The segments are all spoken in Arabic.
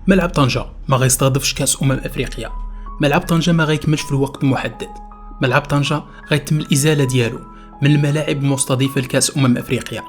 ملعب طنجة ما غيستضيفش كاس افريقيا. ملعب طنجة ما غيكملش في الوقت المحدد. ملعب طنجة غيتم الازاله ديالو من الملاعب المستضيفه لكاس افريقيا.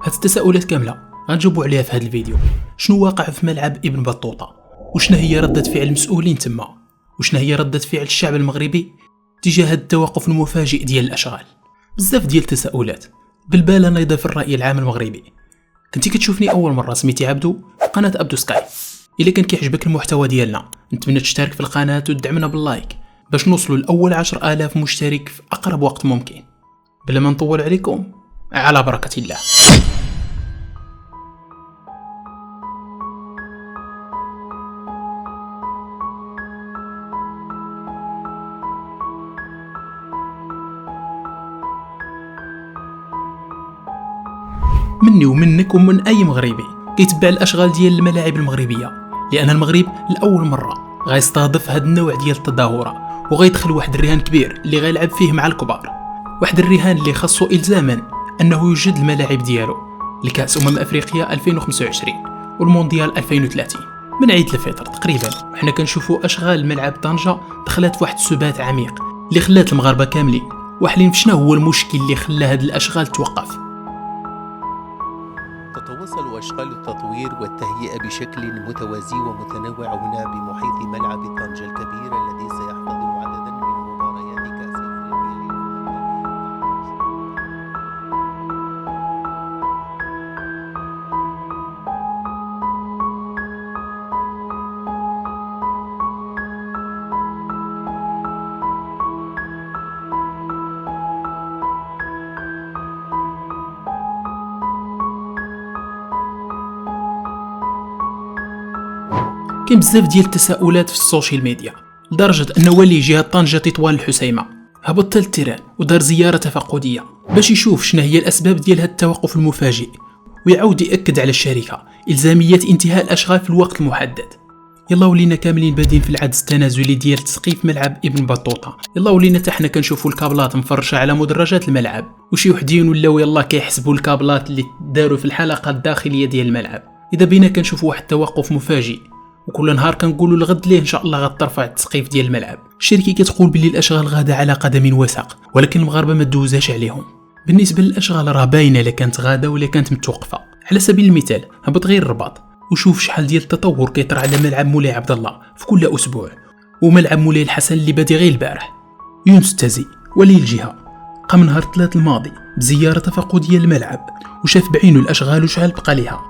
هاد التساؤلات كامله غنجاوبوا عليها في هذا الفيديو. شنو واقع في ملعب ابن بطوطة؟ وشنو هي ردة فعل المسؤولين تما؟ وشنو هي ردة فعل الشعب المغربي تجاه هاد التوقف المفاجئ ديال الاشغال؟ بزاف ديال التساؤلات بالبال نايضه في الراي العام المغربي. كنتي كتشوفني اول مره سميتي عبدو في قناه ابدو سكاي. الا كان كيعجبك المحتوى ديالنا نتمنى تشترك في القناه وتدعمنا باللايك باش نوصلوا لاول 10,000 مشترك في اقرب وقت ممكن. بلا ما نطول عليكم، على بركه الله. مني ومنك ومن اي مغربي كيتبع الاشغال ديال الملاعب المغربيه، لان المغرب لاول مره غيستضيف هذا النوع ديال التظاهره وغيدخل واحد الرهان كبير اللي غيلعب فيه مع الكبار. واحد الرهان اللي خاصو الزاما انه يوجد الملاعب ديالو لكاس افريقيا 2025 والمونديال 2030 من عيد الفطر تقريبا. وحنا كنشوفوا اشغال ملعب طنجة دخلت في واحد السبات عميق اللي خلات المغاربه كاملين واحلين في شنو هو المشكل اللي خلى هاد الاشغال توقف. تتواصل أشغال التطوير والتهيئة بشكل متوازي ومتنوع هنا بمحيط ملعب طنجة الكبير الذي سيحتضن عددا من مباريات كأس أفريقيا. كاين بزاف ديال التساؤلات في السوشيال ميديا لدرجه ان والي جهه طنجة تطوان الحسيمه هبط للتيران ودار زياره تفقديه باش يشوف شنو هي الاسباب ديال هذا التوقف المفاجئ، ويعاود ياكد على الشركه الزاميه انتهاء الاشغال في الوقت المحدد. يلا ولينا كاملين بادين في العجز التنازلي ديال تسقيف ملعب ابن بطوطة. يلا ولينا حتى حنا كنشوفوا الكابلات مفرشه على مدرجات الملعب، وشي وحدين ولاو يلا كيحسبوا الكابلات اللي داروا في الحلقه الداخليه ديال الملعب. اذا بينا كنشوفوا واحد التوقف مفاجئ وكل نهار كنقولوا الغد ليه ان شاء الله غترفع التسقيف ديال الملعب. الشركه كتقول باللي الاشغال غاده على قدم وساق، ولكن المغاربه ما دوزاش عليهم. بالنسبه للاشغال راه باينه الا كانت غاده ولا كانت متوقفه. على سبيل المثال هبط غير الرباط وشوف شحال ديال التطور كيطرا على ملعب مولاي عبد الله في كل اسبوع، وملعب مولاي الحسن اللي بادي غير البارح. يونس تازي ولي الجهه قام نهار الثلاث الماضي بزياره تفقديه للملعب وشاف بعينه الاشغال وشحال بقى ليها،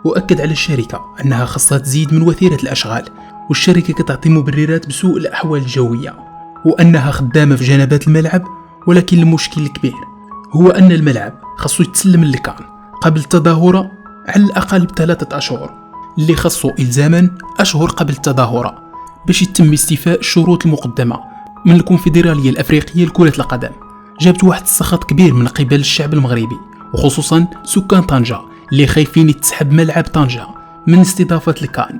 وأكد على الشركة أنها خاصها تزيد من وتيرة الأشغال، والشركة كتعطي مبررات بسوء الأحوال الجوية وأنها خدامة في جنبات الملعب. ولكن المشكل الكبير هو أن الملعب خاصو يتسلم للكان قبل التظاهرة على الأقل ب3 أشهر، اللي خاصو إلزاما أشهر قبل التظاهرة باش يتم استيفاء الشروط المقدمة من الكونفدرالية الأفريقية لكرة القدم. جابت واحد السخط كبير من قبل الشعب المغربي وخصوصا سكان طنجة اللي خايفين يتسحب ملعب طنجة من استضافة الكان.